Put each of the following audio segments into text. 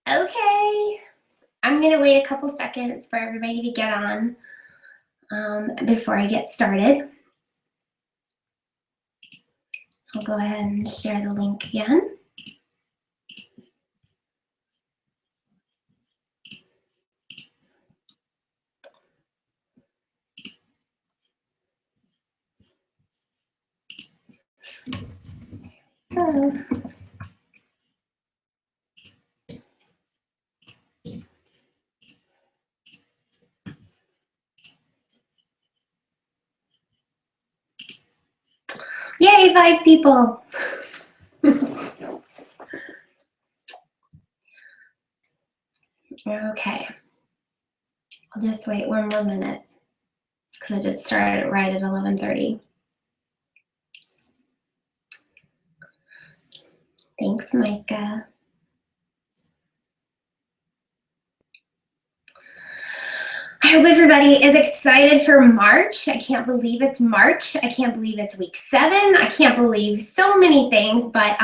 Okay, I'm gonna wait a couple seconds for everybody to get on before I get started. I'll go ahead and share the link again. Oh. Yay, 5 people. Okay, I'll just wait 1 more minute because I did start it right at 11:30. Thanks, Micah. I hope everybody is excited for March. I can't believe it's March. I can't believe it's week 7. I can't believe so many things, but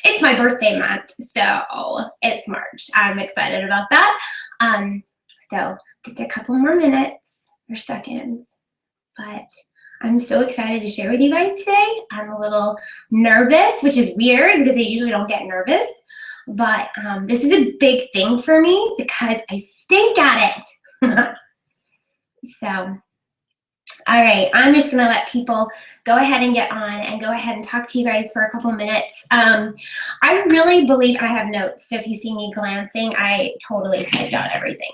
it's my birthday month, so it's March. I'm excited about that. So just a couple more minutes or seconds, but I'm so excited to share with you guys today. I'm a little nervous, which is weird because I usually don't get nervous, but this is a big thing for me because I stink at it. So, all right, I'm just gonna let people go ahead and get on and go ahead and talk to you guys for a couple minutes. I really believe, I have notes, so if you see me glancing, I totally typed out everything.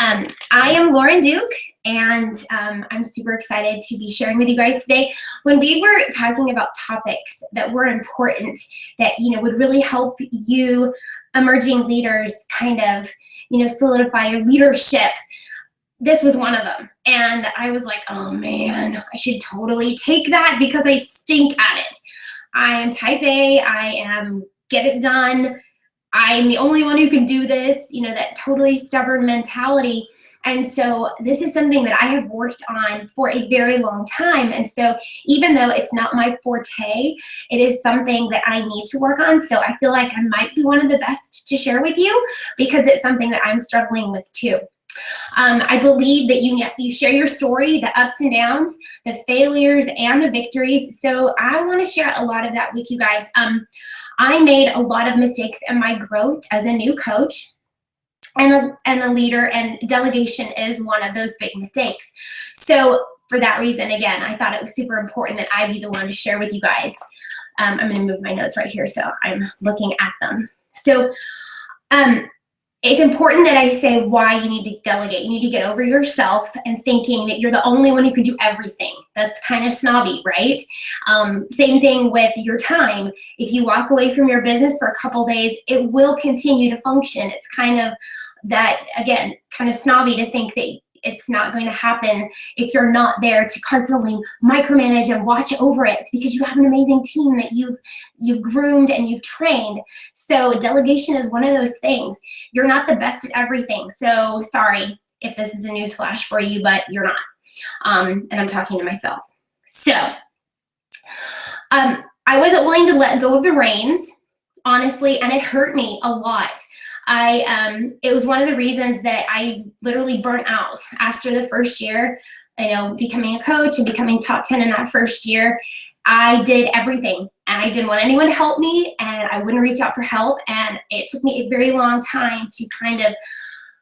I am Lauren Duke, and I'm super excited to be sharing with you guys today. When we were talking about topics that were important, that would really help you emerging leaders kind of solidify your leadership, this was one of them. And I was like, oh man, I should totally take that because I stink at it. I am type A, I am get it done. I'm the only one who can do this, that totally stubborn mentality. And so this is something that I have worked on for a very long time. And so even though it's not my forte, it is something that I need to work on. So I feel like I might be one of the best to share with you because it's something that I'm struggling with too. I believe that you share your story, the ups and downs, the failures and the victories. So I want to share a lot of that with you guys. I made a lot of mistakes in my growth as a new coach and a leader, and delegation is one of those big mistakes. So for that reason, again, I thought it was super important that I be the one to share with you guys. I'm going to move my notes right here so I'm looking at them. So it's important that I say why you need to delegate. You need to get over yourself and thinking that you're the only one who can do everything. That's kind of snobby, right? Same thing with your time. If you walk away from your business for a couple days, it will continue to function. It's kind of that, again, kind of snobby to think that it's not going to happen if you're not there to constantly micromanage and watch over it because you have an amazing team that you've groomed and you've trained. So delegation is one of those things. You're not the best at everything. So sorry if this is a news flash for you, but you're not. And I'm talking to myself. So I wasn't willing to let go of the reins, honestly, and it hurt me a lot. It was one of the reasons that I literally burnt out after the first year, becoming a coach and becoming top 10 in that first year. I did everything and I didn't want anyone to help me and I wouldn't reach out for help. And it took me a very long time to kind of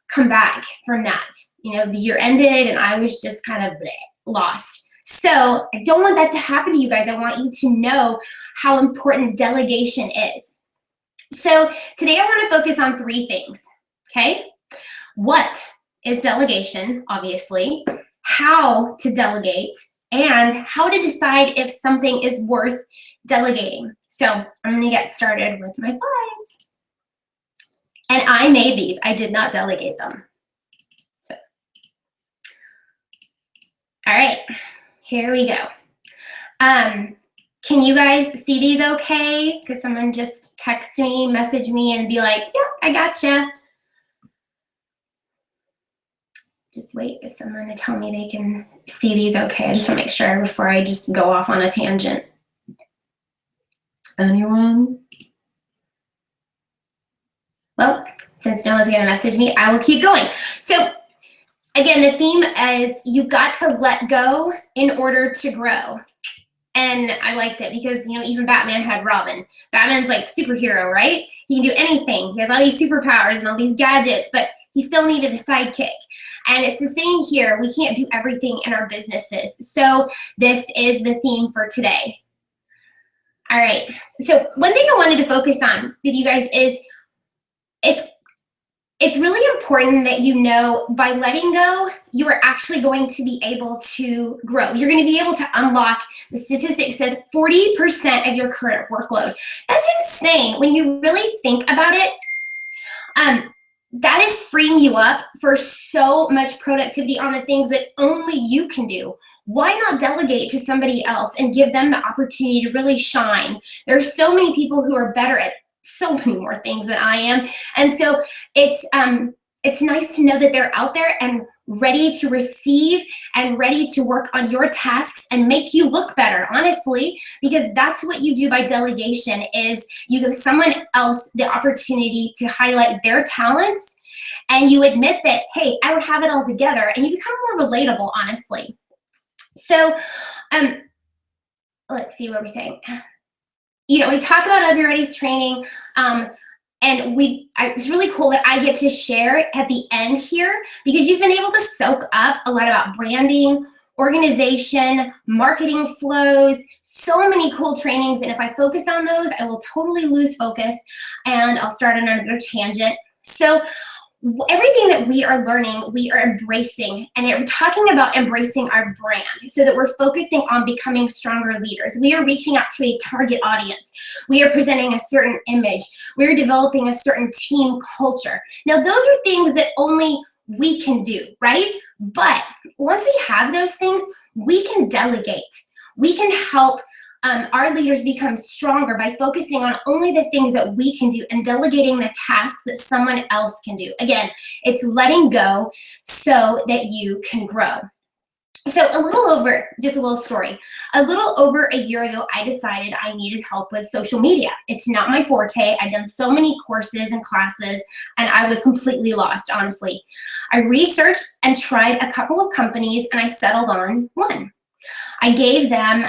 come back from that. The year ended and I was just kind of lost. So I don't want that to happen to you guys. I want you to know how important delegation is. So today I want to focus on 3 things, okay? What is delegation, obviously, how to delegate, and how to decide if something is worth delegating. So I'm going to get started with my slides. And I made these. I did not delegate them. So, all right, here we go. Can you guys see these okay? Because someone just text me, message me, and be like, yeah, I gotcha. Just wait for someone to tell me they can see these okay. I just want to make sure before I just go off on a tangent. Anyone? Well, Since no one's going to message me, I will keep going. So again, the theme is you've got to let go in order to grow. And I liked it because, even Batman had Robin. Batman's like superhero, right? He can do anything. He has all these superpowers and all these gadgets, but he still needed a sidekick. And it's the same here. We can't do everything in our businesses. So this is the theme for today. All right. So one thing I wanted to focus on with you guys is it's really important that by letting go, you are actually going to be able to grow. You're going to be able to unlock, the statistic says 40% of your current workload. That's insane. When you really think about it, that is freeing you up for so much productivity on the things that only you can do. Why not delegate to somebody else and give them the opportunity to really shine? There are so many people who are better at so many more things than I am. And so it's nice to know that they're out there and ready to receive and ready to work on your tasks and make you look better, honestly, because that's what you do by delegation is you give someone else the opportunity to highlight their talents and you admit that, hey, I don't have it all together, and you become more relatable, honestly. So let's see what we're saying. We talk about everybody's training, and it's really cool that I get to share at the end here because you've been able to soak up a lot about branding, organization, marketing flows, so many cool trainings. And if I focus on those, I will totally lose focus and I'll start on another tangent. So everything that we are learning, we are embracing, and we're talking about embracing our brand so that we're focusing on becoming stronger leaders. We are reaching out to a target audience. We are presenting a certain image. We're developing a certain team culture. Now, those are things that only we can do, right? But once we have those things, we can delegate. We can help our leaders become stronger by focusing on only the things that we can do and delegating the tasks that someone else can do. Again, it's letting go so that you can grow. So just a little story. A little over a year ago, I decided I needed help with social media. It's not my forte. I've done so many courses and classes, and I was completely lost, honestly. I researched and tried a couple of companies, and I settled on one. I gave them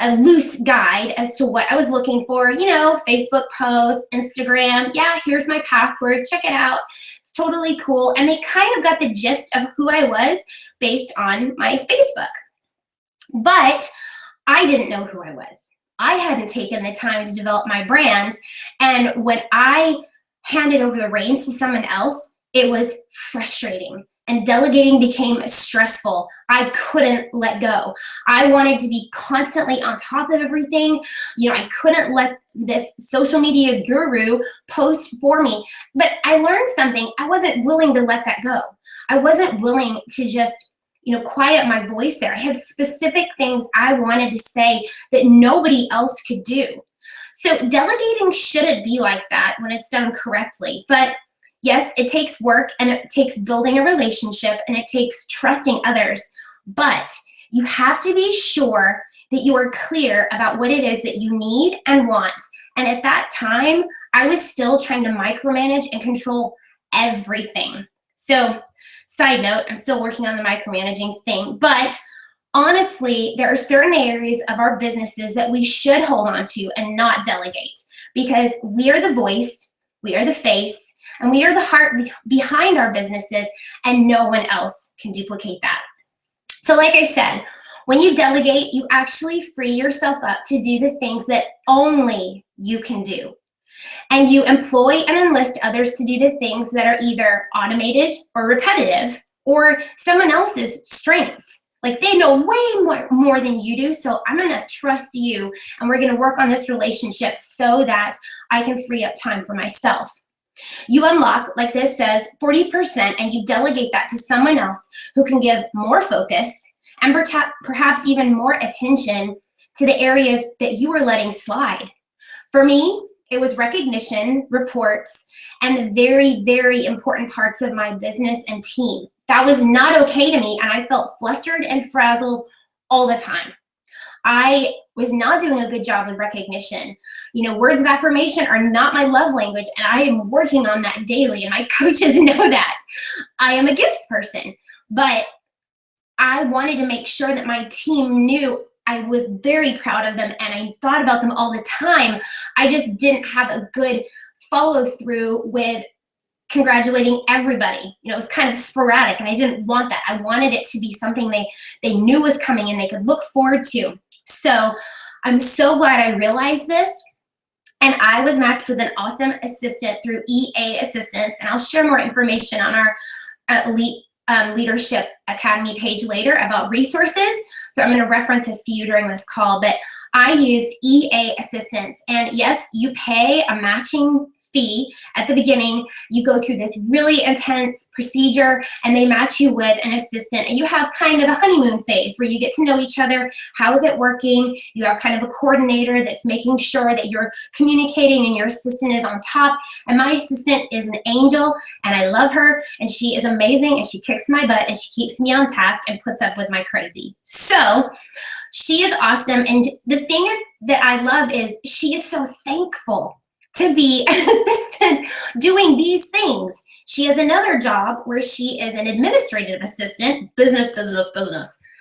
a loose guide as to what I was looking for, Facebook posts, Instagram. Yeah, here's my password. Check it out. It's totally cool. And they kind of got the gist of who I was based on my Facebook. But I didn't know who I was. I hadn't taken the time to develop my brand. And when I handed over the reins to someone else, it was frustrating. And delegating became stressful. I couldn't let go. I wanted to be constantly on top of everything. I couldn't let this social media guru post for me. But I learned something. I wasn't willing to let that go. I wasn't willing to just, quiet my voice there. I had specific things I wanted to say that nobody else could do. So delegating shouldn't be like that when it's done correctly. But yes, it takes work and it takes building a relationship and it takes trusting others, but you have to be sure that you are clear about what it is that you need and want. And at that time, I was still trying to micromanage and control everything. So, side note, I'm still working on the micromanaging thing, but honestly, there are certain areas of our businesses that we should hold on to and not delegate because we are the voice, we are the face, and we are the heart behind our businesses, and no one else can duplicate that. So like I said, when you delegate, you actually free yourself up to do the things that only you can do. And you employ and enlist others to do the things that are either automated or repetitive or someone else's strengths. Like they know way more than you do, so I'm gonna trust you and we're gonna work on this relationship so that I can free up time for myself. You unlock, like this says, 40% and you delegate that to someone else who can give more focus and perhaps even more attention to the areas that you are letting slide. For me, it was recognition, reports, and the very, very important parts of my business and team. That was not okay to me, and I felt flustered and frazzled all the time. I was not doing a good job with recognition. Words of affirmation are not my love language, and I am working on that daily, and my coaches know that. I am a gifts person, but I wanted to make sure that my team knew I was very proud of them and I thought about them all the time. I just didn't have a good follow through with congratulating everybody. It was kind of sporadic, and I didn't want that. I wanted it to be something they knew was coming and they could look forward to. So I'm so glad I realized this. And I was matched with an awesome assistant through EA Assistance, and I'll share more information on our Elite Leadership Academy page later about resources. So I'm going to reference a few during this call, but I used EA Assistance, and yes, you pay a matching fee at the beginning. You go through this really intense procedure, and they match you with an assistant, and you have kind of a honeymoon phase where you get to know each other. How is it working? You have kind of a coordinator that's making sure that you're communicating and your assistant is on top. And my assistant is an angel, and I love her, and she is amazing, and she kicks my butt, and she keeps me on task and puts up with my crazy. So she is awesome, and the thing that I love is she is so thankful to be an assistant doing these things. She has another job where she is an administrative assistant, business.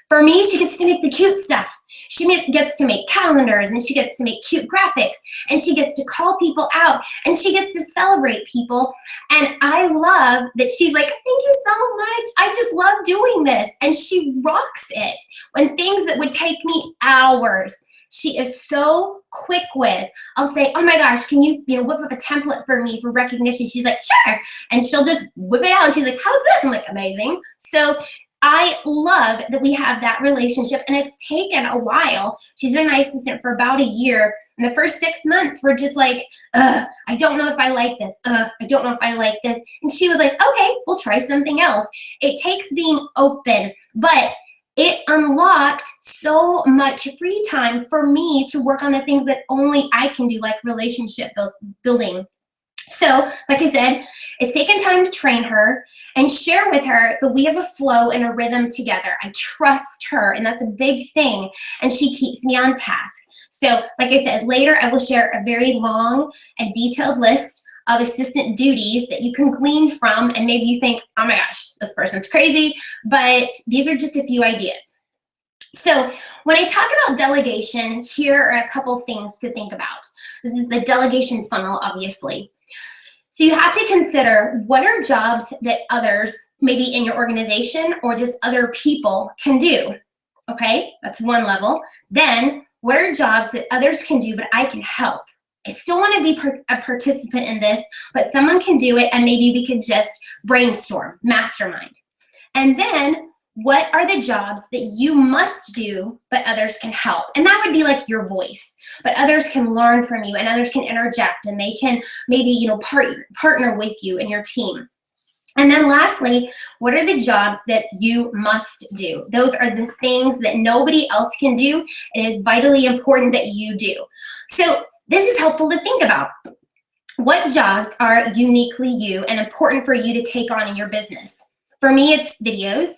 For me, she gets to make the cute stuff. She gets to make calendars, and she gets to make cute graphics, and she gets to call people out, and she gets to celebrate people. And I love that she's like, thank you so much. I just love doing this. And she rocks it when things that would take me hours, she is so quick with. I'll say, oh my gosh, can you, whip up a template for me for recognition? She's like, sure. And she'll just whip it out, and she's like, how's this? I'm like, amazing. So I love that we have that relationship, and it's taken a while. She's been my assistant for about a year. In the first 6 months, we're just like, I don't know if I like this. I don't know if I like this. And she was like, okay, we'll try something else. It takes being open, but it unlocked so much free time for me to work on the things that only I can do, like relationship building. So, like I said, it's taken time to train her and share with her that we have a flow and a rhythm together. I trust her, and that's a big thing, and she keeps me on task. So, like I said, later I will share a very long and detailed list of assistant duties that you can glean from, and maybe you think, oh my gosh, this person's crazy, but these are just a few ideas. So when I talk about delegation, here are a couple things to think about. This is the delegation funnel, obviously. So you have to consider, what are jobs that others, maybe in your organization or just other people, can do? Okay, that's one level. Then, what are jobs that others can do but I can help? I still want to be a participant in this, but someone can do it, and maybe we could just brainstorm, mastermind. And then, what are the jobs that you must do but others can help? And that would be like your voice, but others can learn from you, and others can interject, and they can maybe partner with you and your team. And then lastly, what are the jobs that you must do? Those are the things that nobody else can do. It is vitally important that you do. So this is helpful to think about. What jobs are uniquely you and important for you to take on in your business? For me, it's videos,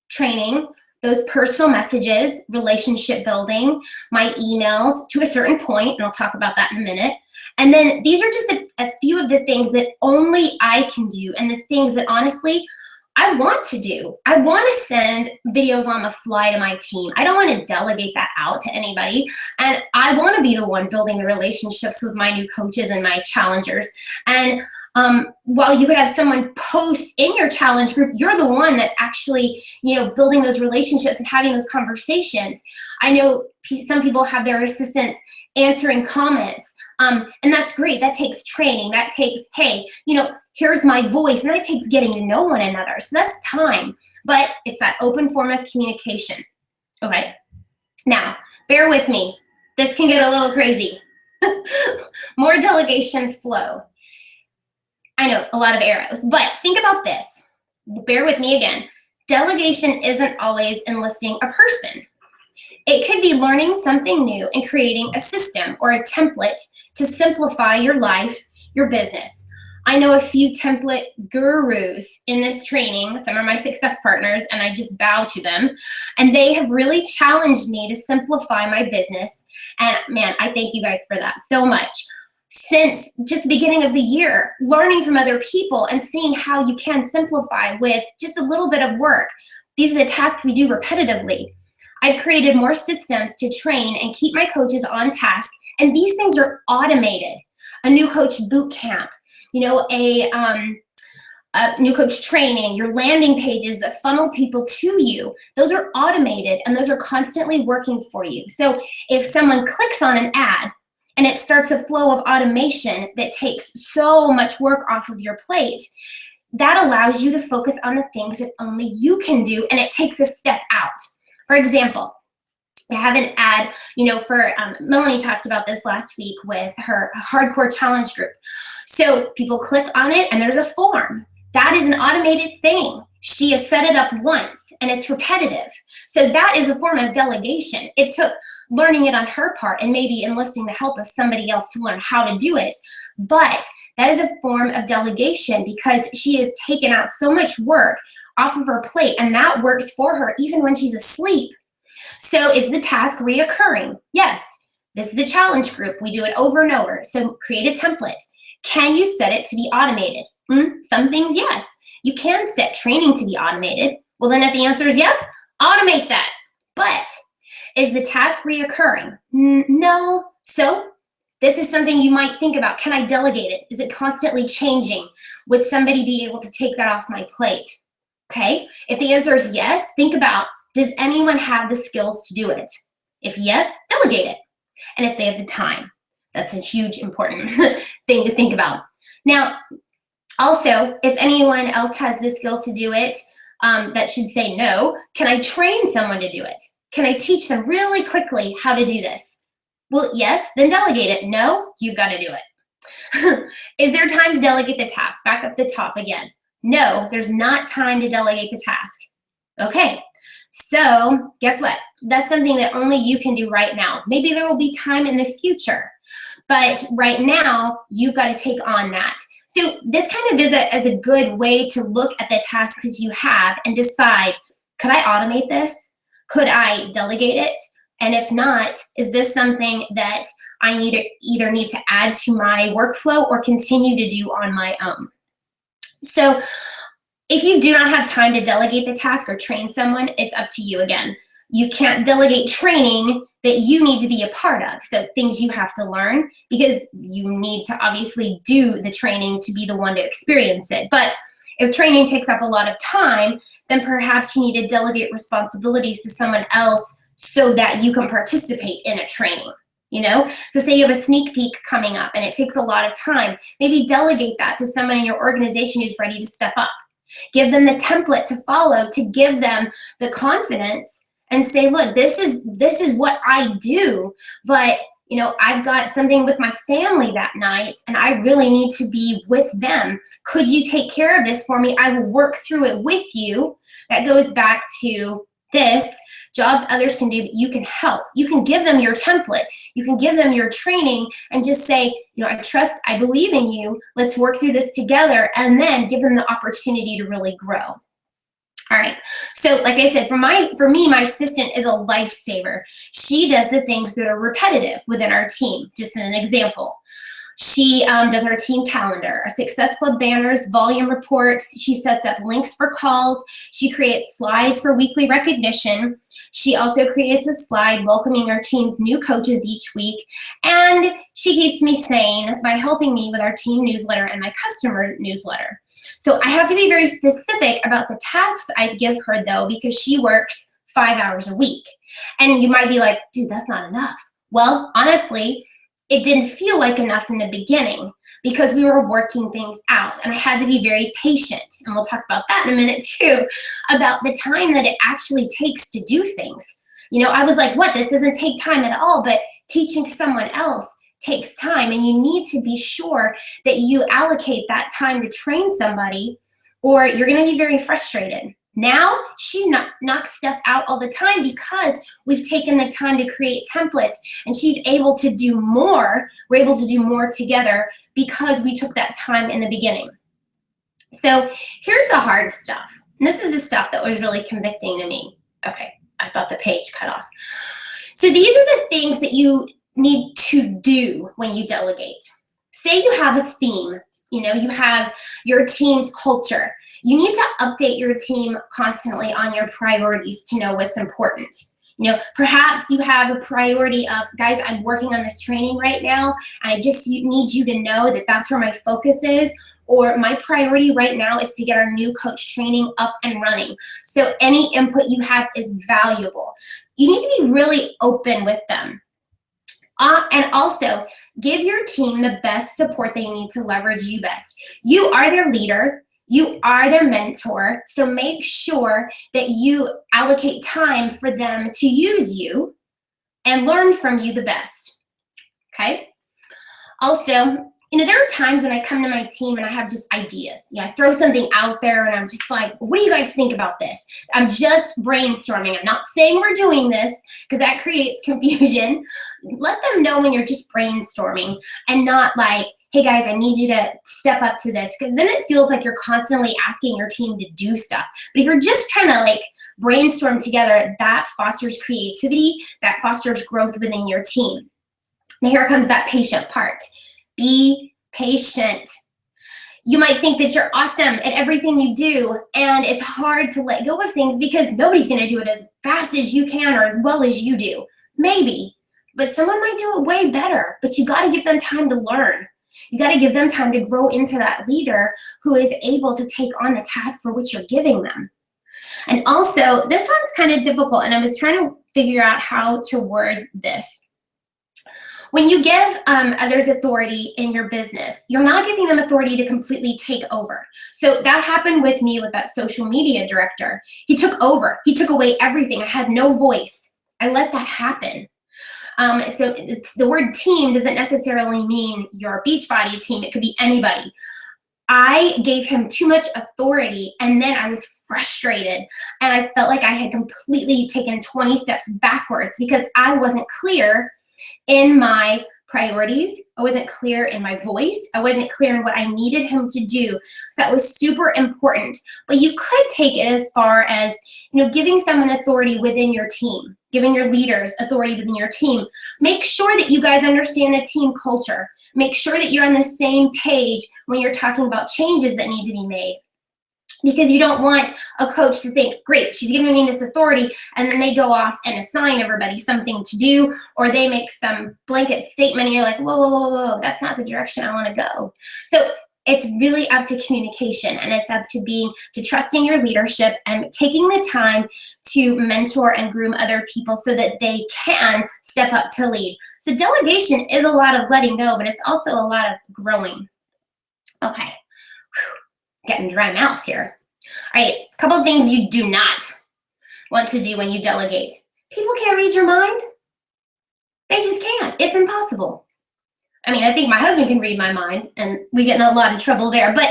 training, those personal messages, relationship building, my emails to a certain point, and I'll talk about that in a minute. And then these are just a few of the things that only I can do, and the things that honestly I want to do. I want to send videos on the fly to my team. I don't want to delegate that out to anybody. And I want to be the one building the relationships with my new coaches and my challengers. And while you could have someone post in your challenge group, you're the one that's actually, building those relationships and having those conversations. I know some people have their assistants answering comments. And that's great. That takes training. That takes, hey, here's my voice. And that takes getting to know one another. So that's time. But it's that open form of communication. Okay. Now, bear with me. This can get a little crazy. More delegation flow. I know, a lot of arrows. But think about this. Bear with me again. Delegation isn't always enlisting a person. It could be learning something new and creating a system or a template to simplify your life, your business. I know a few template gurus in this training. Some are my success partners, and I just bow to them. And they have really challenged me to simplify my business. And man, I thank you guys for that so much. Since just the beginning of the year, learning from other people and seeing how you can simplify with just a little bit of work. These are the tasks we do repetitively. I've created more systems to train and keep my coaches on task, and these things are automated. A new coach boot camp, a new coach training, your landing pages that funnel people to you, those are automated and those are constantly working for you. So if someone clicks on an ad and it starts a flow of automation that takes so much work off of your plate, that allows you to focus on the things that only you can do, and it takes a step out. For example, I have an ad, for Melanie talked about this last week with her hardcore challenge group. So people click on it and there's a form. That is an automated thing. She has set it up once and it's repetitive. So that is a form of delegation. It took learning it on her part and maybe enlisting the help of somebody else to learn how to do it. But that is a form of delegation because she has taken out so much work off of her plate, and that works for her even when she's asleep. So is the task reoccurring? Yes. This is the challenge group. We do it over and over. So create a template. Can you set it to be automated? Some things, yes. You can set training to be automated. Well, then if the answer is yes, automate that. But is the task reoccurring? No. So this is something you might think about. Can I delegate it? Is it constantly changing? Would somebody be able to take that off my plate? Okay. If the answer is yes, think about, does anyone have the skills to do it? If yes, delegate it. And if they have the time, that's a huge important thing to think about. Now, also, if anyone else has the skills to do it, that should say no. Can I train someone to do it? Can I teach them really quickly how to do this? Well, yes, then delegate it. No, you've got to do it. Is there time to delegate the task? Back up the top again. No, there's not time to delegate the task. Okay, so guess what? That's something that only you can do right now. Maybe there will be time in the future, but right now you've got to take on that. So this kind of is a good way to look at the tasks you have and decide, could I automate this? Could I delegate it? And if not, is this something that I either need to add to my workflow or continue to do on my own? So if you do not have time to delegate the task or train someone, it's up to you again. You can't delegate training that you need to be a part of. So things you have to learn because you need to obviously do the training to be the one to experience it. But if training takes up a lot of time, then perhaps you need to delegate responsibilities to someone else so that you can participate in a training. So say you have a sneak peek coming up and it takes a lot of time, maybe delegate that to someone in your organization who's ready to step up. Give them the template to follow to give them the confidence and say, look, this is what I do, but I've got something with my family that night and I really need to be with them. Could you take care of this for me? I will work through it with you. That goes back to this. Jobs others can do, but you can help. You can give them your template. You can give them your training and just say, I trust, I believe in you. Let's work through this together, and then give them the opportunity to really grow. All right. So like I said, for me, my assistant is a lifesaver. She does the things that are repetitive within our team. Just an example. She does our team calendar, our Success Club banners, volume reports. She sets up links for calls. She creates slides for weekly recognition. She also creates a slide welcoming our team's new coaches each week. And she keeps me sane by helping me with our team newsletter and my customer newsletter. So I have to be very specific about the tasks I give her, though, because she works 5 hours a week. And you might be like, dude, that's not enough. Well, honestly, it didn't feel like enough in the beginning because we were working things out, and I had to be very patient. And we'll talk about that in a minute too, about the time that it actually takes to do things. I was like, what? This doesn't take time at all, but teaching someone else takes time, and you need to be sure that you allocate that time to train somebody or you're going to be very frustrated. Now she knocks stuff out all the time because we've taken the time to create templates, and she's able to do more. We're able to do more together because we took that time in the beginning. So here's the hard stuff. And this is the stuff that was really convicting to me. Okay, I thought the page cut off. So these are the things that you need to do when you delegate. Say you have a theme, you have your team's culture. You need to update your team constantly on your priorities to know what's important. Perhaps you have a priority of, guys, I'm working on this training right now, and I just need you to know that that's where my focus is, or my priority right now is to get our new coach training up and running. So any input you have is valuable. You need to be really open with them. And also, give your team the best support they need to leverage you best. You are their leader. You are their mentor, so make sure that you allocate time for them to use you and learn from you the best, okay? Also, there are times when I come to my team and I have just ideas. I throw something out there and I'm just like, what do you guys think about this? I'm just brainstorming. I'm not saying we're doing this because that creates confusion. Let them know when you're just brainstorming and not like, hey guys, I need you to step up to this, because then it feels like you're constantly asking your team to do stuff. But if you're just trying to like brainstorm together, that fosters creativity, that fosters growth within your team. Now here comes that patient part. Be patient. You might think that you're awesome at everything you do, and it's hard to let go of things because nobody's gonna do it as fast as you can or as well as you do. Maybe, but someone might do it way better, but you gotta give them time to learn. You got to give them time to grow into that leader who is able to take on the task for which you're giving them. And also, this one's kind of difficult, and I was trying to figure out how to word this. When you give others authority in your business, you're not giving them authority to completely take over. So that happened with me with that social media director. He took over. He took away everything. I had no voice. I let that happen. So the word team doesn't necessarily mean your Beachbody team. It could be anybody. I gave him too much authority, and then I was frustrated, and I felt like I had completely taken 20 steps backwards because I wasn't clear in my priorities. I wasn't clear in my voice. I wasn't clear in what I needed him to do. So that was super important. But you could take it as far as, giving someone authority within your team, giving your leaders authority within your team. Make sure that you guys understand the team culture. Make sure that you're on the same page when you're talking about changes that need to be made. Because you don't want a coach to think, great, she's giving me this authority, and then they go off and assign everybody something to do, or they make some blanket statement and you're like, whoa, whoa, whoa, whoa, that's not the direction I want to go. So it's really up to communication, and it's up to trusting your leadership and taking the time to mentor and groom other people so that they can step up to lead. So delegation is a lot of letting go, but it's also a lot of growing. Okay. Getting dry mouth here. All right, a couple of things you do not want to do when you delegate. People can't read your mind. They just can't. It's impossible. I mean, I think my husband can read my mind, and we get in a lot of trouble there, but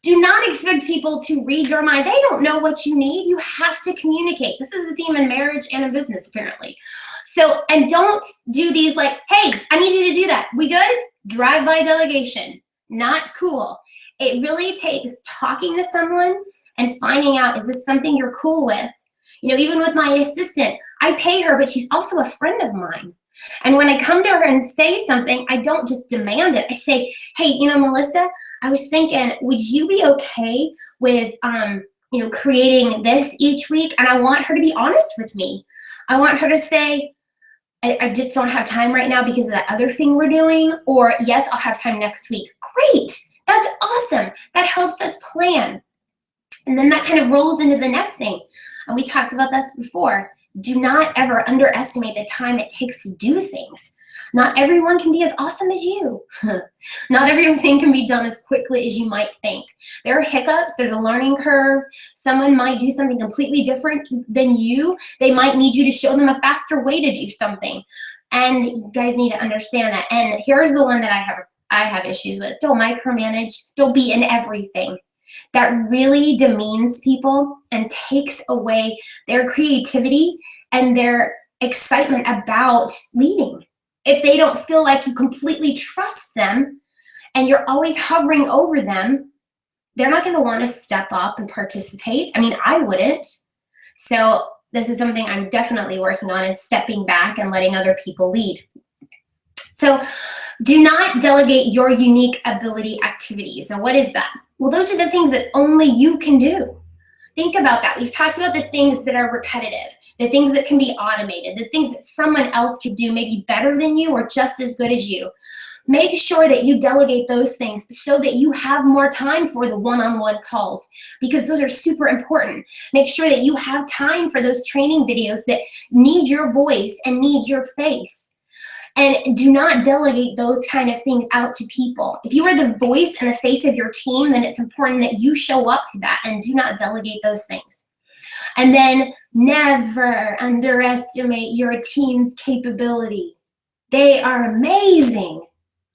do not expect people to read your mind. They don't know what you need. You have to communicate. This is the theme in marriage and in business, apparently. So, and don't do these like, hey, I need you to do that. We good? Drive-by delegation. Not cool. It really takes talking to someone and finding out, is this something you're cool with? Even with my assistant, I pay her, but she's also a friend of mine. And when I come to her and say something, I don't just demand it. I say, hey, Melissa, I was thinking, would you be okay with, creating this each week? And I want her to be honest with me. I want her to say, I just don't have time right now because of that other thing we're doing, or yes, I'll have time next week. Great, that's awesome. That helps us plan. And then that kind of rolls into the next thing. And we talked about this before. Do not ever underestimate the time it takes to do things. Not everyone can be as awesome as you. Not everything can be done as quickly as you might think. There are hiccups, there's a learning curve. Someone might do something completely different than you. They might need you to show them a faster way to do something. And you guys need to understand that. And here's the one that I have issues with. Don't micromanage. Don't be in everything. that really demeans people and takes away their creativity and their excitement about leading. If they don't feel like you completely trust them and you're always hovering over them, they're not going to want to step up and participate. I mean, I wouldn't. So this is something I'm definitely working on, is stepping back and letting other people lead. So do not delegate your unique ability activities. And what is that? Well, those are the things that only you can do. Think about that. We've talked about the things that are repetitive, the things that can be automated, the things that someone else could do maybe better than you or just as good as you. Make sure that you delegate those things so that you have more time for the one-on-one calls, because those are super important. Make sure that you have time for those training videos that need your voice and need your face. And do not delegate those kind of things out to people. If you are the voice and the face of your team, then it's important that you show up to that, and do not delegate those things. And then never underestimate your team's capability. They are amazing.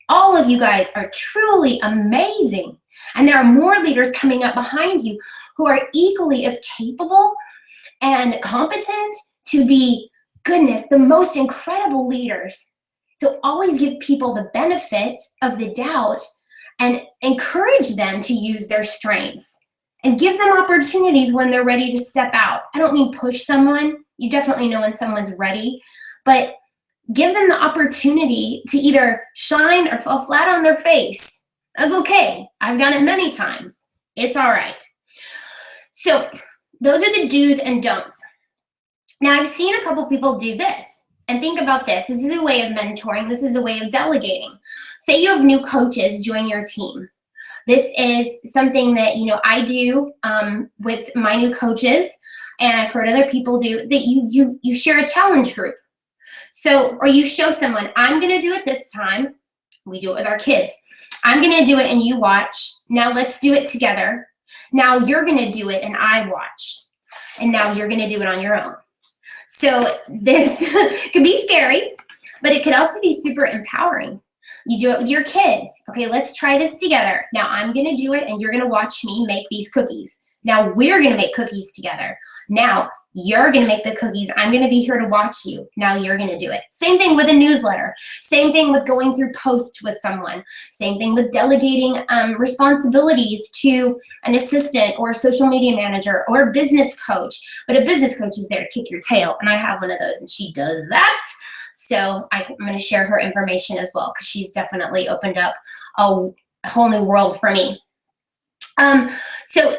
All of you guys are truly amazing. And there are more leaders coming up behind you who are equally as capable and competent to be, goodness, the most incredible leaders. So always give people the benefit of the doubt and encourage them to use their strengths, and give them opportunities when they're ready to step out. I don't mean push someone. You definitely know when someone's ready, but give them the opportunity to either shine or fall flat on their face. That's okay. I've done it many times. It's all right. So those are the do's and don'ts. Now, I've seen a couple people do this. And think about this. This is a way of mentoring. This is a way of delegating. Say you have new coaches join your team. This is something that I do with my new coaches, and I've heard other people do, that you share a challenge group. So, or you show someone, I'm going to do it this time. We do it with our kids. I'm going to do it and you watch. Now let's do it together. Now you're going to do it and I watch. And now you're going to do it on your own. So this could be scary, but it could also be super empowering. You do it with your kids. Okay, let's try this together. Now I'm going to do it and you're going to watch me make these cookies. Now we're going to make cookies together. Now you're going to make the cookies. I'm going to be here to watch you. Now you're going to do it. Same thing with a newsletter. Same thing with going through posts with someone. Same thing with delegating responsibilities to an assistant or a social media manager or a business coach. But a business coach is there to kick your tail, and I have one of those, and she does that. So I'm going to share her information as well, because she's definitely opened up a whole new world for me. So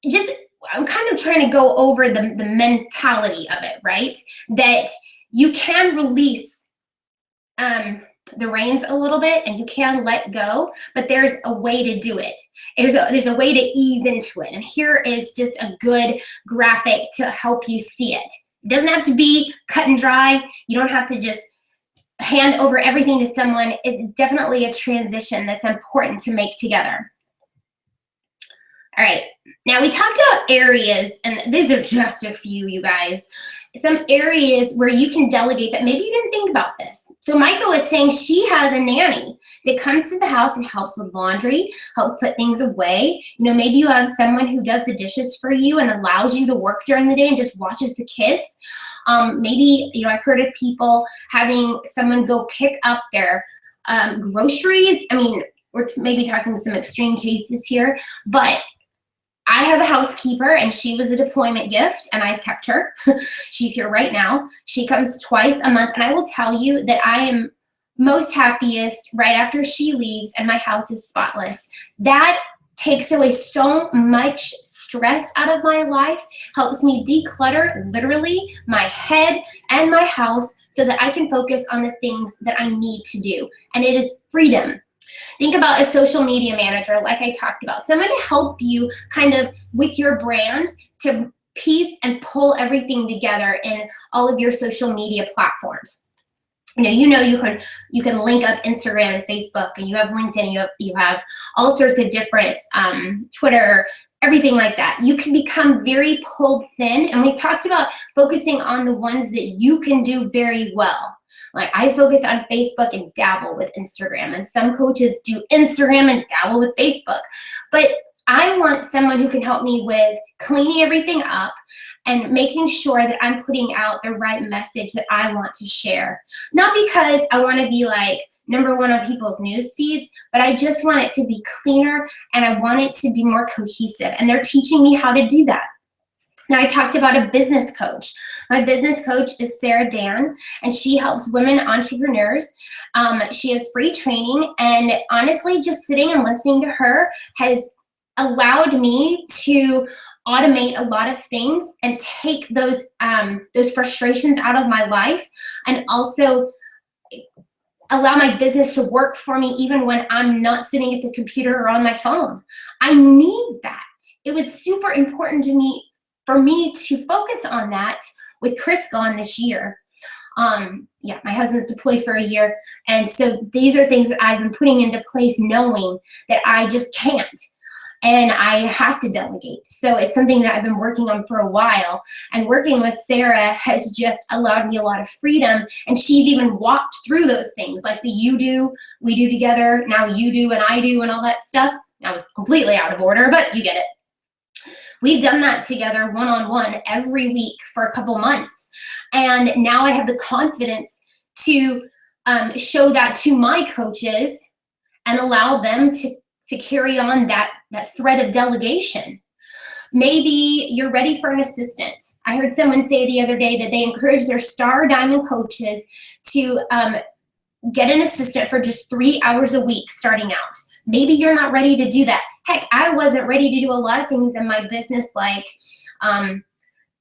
just, I'm kind of trying to go over the mentality of it, right? That you can release the reins a little bit and you can let go, but there's a way to do it. There's a way to ease into it. And here is just a good graphic to help you see it. It doesn't have to be cut and dry. You don't have to just hand over everything to someone. It's definitely a transition that's important to make together. All right, now we talked about areas, and these are just a few, you guys. Some areas where you can delegate that maybe you didn't think about this. So Micah was saying she has a nanny that comes to the house and helps with laundry, helps put things away. Maybe you have someone who does the dishes for you and allows you to work during the day and just watches the kids. Maybe, I've heard of people having someone go pick up their groceries. I mean, we're maybe talking some extreme cases here, but I have a housekeeper, and she was a deployment gift, and I've kept her. She's here right now. She comes twice a month, and I will tell you that I am most happiest right after she leaves and my house is spotless. That takes away so much stress out of my life, helps me declutter literally my head and my house so that I can focus on the things that I need to do, and it is freedom. Think about a social media manager, like I talked about, someone to help you kind of with your brand to piece and pull everything together in all of your social media platforms. You can link up Instagram and Facebook, and you have LinkedIn, you have all sorts of different Twitter, everything like that. You can become very pulled thin, and we talked about focusing on the ones that you can do very well. Like I focus on Facebook and dabble with Instagram, and some coaches do Instagram and dabble with Facebook. But I want someone who can help me with cleaning everything up and making sure that I'm putting out the right message that I want to share. Not because I want to be like #1 on people's news feeds, but I just want it to be cleaner and I want it to be more cohesive. And they're teaching me how to do that. Now, I talked about a business coach. My business coach is Sarah Dan, and she helps women entrepreneurs. She has free training, and honestly, just sitting and listening to her has allowed me to automate a lot of things and take those frustrations out of my life, and also allow my business to work for me even when I'm not sitting at the computer or on my phone. I need that. It was super important to me for me to focus on that with Chris gone this year. Yeah, my husband's deployed for a year, and so these are things that I've been putting into place knowing that I just can't. And I have to delegate. So it's something that I've been working on for a while. And working with Sarah has just allowed me a lot of freedom. And she's even walked through those things, like the you do, we do together, now you do and I do and all that stuff. I was completely out of order, but you get it. We've done that together one-on-one every week for a couple months. And now I have the confidence to show that to my coaches and allow them to carry on that thread of delegation. Maybe you're ready for an assistant. I heard someone say the other day that they encourage their star diamond coaches to get an assistant for just 3 hours a week starting out. Maybe you're not ready to do that. Heck, I wasn't ready to do a lot of things in my business, like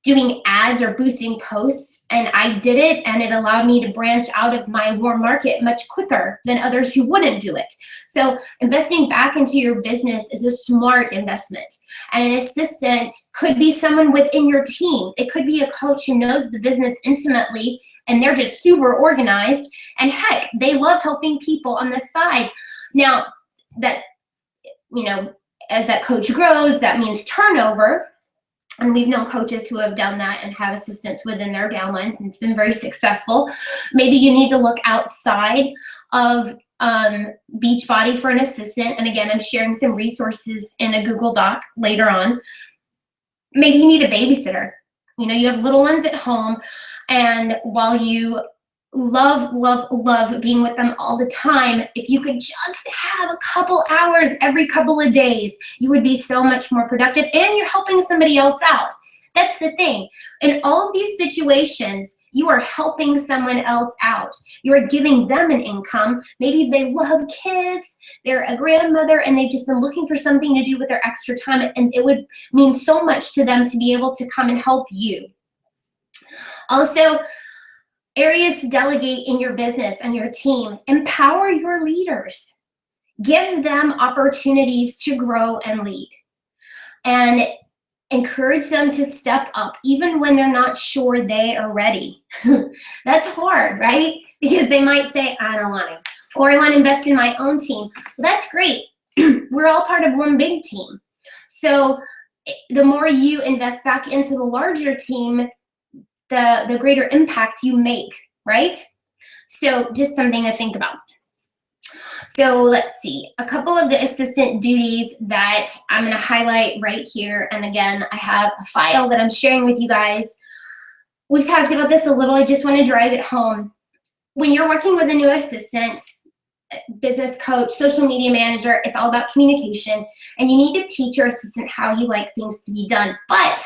doing ads or boosting posts, and I did it, and it allowed me to branch out of my warm market much quicker than others who wouldn't do it. So investing back into your business is a smart investment. And an assistant could be someone within your team. It could be a coach who knows the business intimately, and they're just super organized, and heck, they love helping people on the side. Now, that, you know, as that coach grows, that means turnover. And we've known coaches who have done that and have assistants within their downlines, and it's been very successful. Maybe you need to look outside of Beachbody for an assistant. And again, I'm sharing some resources in a Google Doc later on. Maybe you need a babysitter. You know, you have little ones at home, and while you love being with them all the time, if you could just have a couple hours every couple of days, you would be so much more productive, and you're helping somebody else out. That's the thing. In all of these situations, you are helping someone else out. You are giving them an income. Maybe they love kids, they're a grandmother, and they've just been looking for something to do with their extra time, and it would mean so much to them to be able to come and help you. Also, areas to delegate in your business and your team. Empower your leaders. Give them opportunities to grow and lead. And encourage them to step up even when they're not sure they are ready. That's hard, right? Because they might say, I don't want to, or I want to invest in my own team. Well, that's great. We're all part of one big team. So the more you invest back into the larger team, the greater impact you make, right? So just something to think about. So let's see, a couple of the assistant duties that I'm going to highlight right here. And again, I have a file that I'm sharing with you guys. We've talked about this a little. I just want to drive it home. When you're working with a new assistant, business coach, social media manager, it's all about communication. And you need to teach your assistant how you like things to be done. But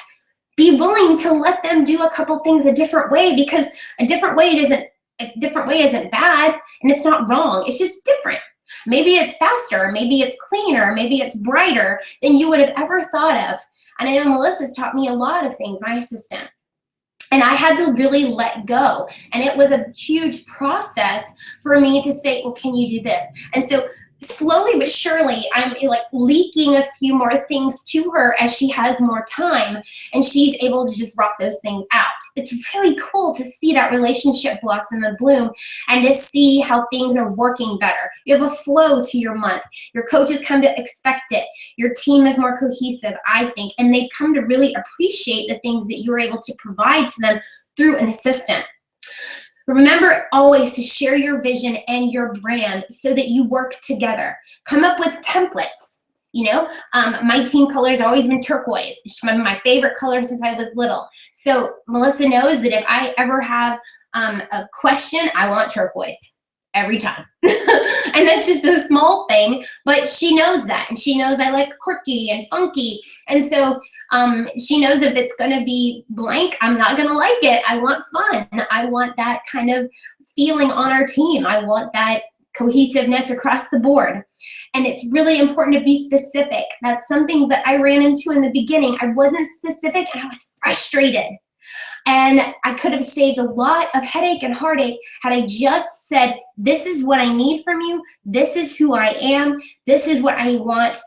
be willing to let them do a couple things a different way, because a different way isn't bad, and it's not wrong. It's just different. Maybe it's faster, maybe it's cleaner, maybe it's brighter than you would have ever thought of. And I know Melissa's taught me a lot of things, my assistant. And I had to really let go. And it was a huge process for me to say, well, can you do this? And so slowly but surely, I'm like leaking a few more things to her as she has more time, and she's able to just rock those things out. It's really cool to see that relationship blossom and bloom, and to see how things are working better. You have a flow to your month. Your coaches come to expect it. Your team is more cohesive, I think, and they come to really appreciate the things that you're able to provide to them through an assistant. Remember always to share your vision and your brand so that you work together. Come up with templates. My team color has always been turquoise. It's my favorite color since I was little. So Melissa knows that if I ever have a question, I want turquoise every time. And that's just a small thing, but she knows that, and she knows I like quirky and funky, and so she knows if it's gonna be blank, I'm not gonna like it. I want fun. I want that kind of feeling on our team. I want that cohesiveness across the board. And it's really important to be specific. That's something that I ran into in the beginning. I wasn't specific and I was frustrated. And I could have saved a lot of headache and heartache had I just said, this is what I need from you. This is who I am. This is what I want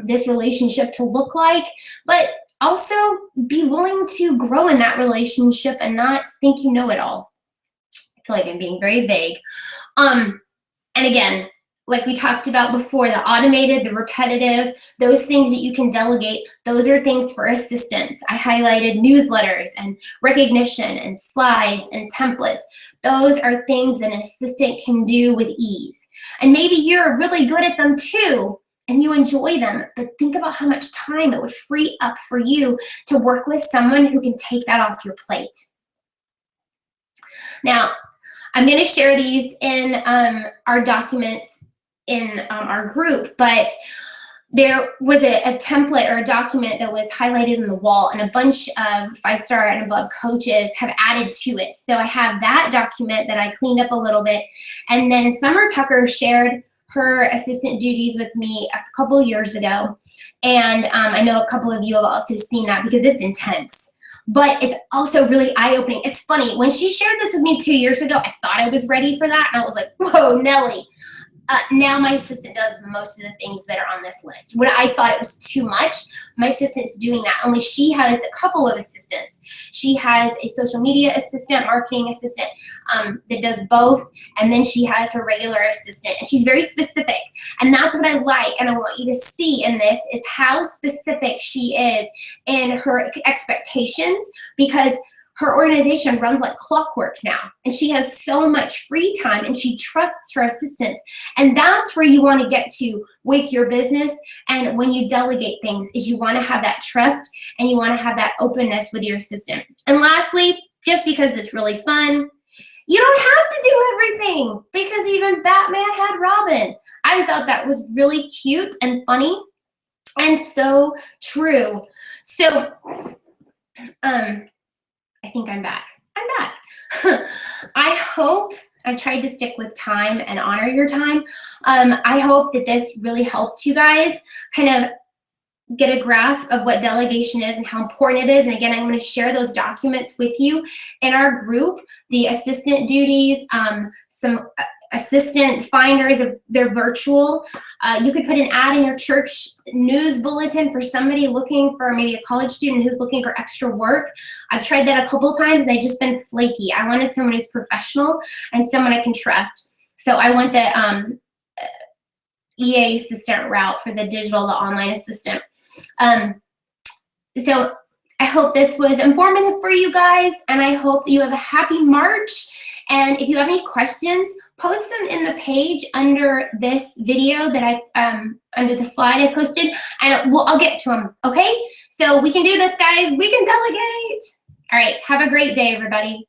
this relationship to look like. But also be willing to grow in that relationship and not think you know it all. I feel like I'm being very vague. And again, like we talked about before, the automated, the repetitive, those things that you can delegate, those are things for assistants. I highlighted newsletters and recognition and slides and templates. Those are things that an assistant can do with ease. And maybe you're really good at them too, and you enjoy them, but think about how much time it would free up for you to work with someone who can take that off your plate. Now, I'm going to share these in our documents in our group, but there was a template or a document that was highlighted in the wall, and a bunch of 5-star and above coaches have added to it. So I have that document that I cleaned up a little bit, and then Summer Tucker shared her assistant duties with me a couple of years ago, and I know a couple of you have also seen that because it's intense. But it's also really eye-opening. It's funny, when she shared this with me 2 years ago, I thought I was ready for that, and I was like, whoa, Nelly. Now my assistant does most of the things that are on this list. When I thought it was too much, my assistant's doing that, only she has a couple of assistants. She has a social media assistant, marketing assistant that does both, and then she has her regular assistant, and she's very specific. And that's what I like, and I want you to see in this is how specific she is in her expectations, because her organization runs like clockwork now, and she has so much free time, and she trusts her assistants. And that's where you want to get to with your business. And when you delegate things, is you want to have that trust, and you want to have that openness with your assistant. And lastly, just because it's really fun, you don't have to do everything, because even Batman had Robin. I thought that was really cute and funny and so true. So, I think I'm back. I'm back. I hope I tried to stick with time and honor your time. I hope that this really helped you guys kind of get a grasp of what delegation is and how important it is. And again, I'm going to share those documents with you in our group, the assistant duties, some assistant finders, they're virtual. You could put an ad in your church news bulletin for somebody looking for maybe a college student who's looking for extra work. I've tried that a couple times and they've just been flaky. I wanted someone who's professional and someone I can trust. So I want the EA assistant route for the digital, the online assistant. So I hope this was informative for you guys, and I hope that you have a happy March. And if you have any questions, post them in the page under this video that under the slide I posted, and I'll get to them, okay? So we can do this, guys. We can delegate. All right, have a great day, everybody.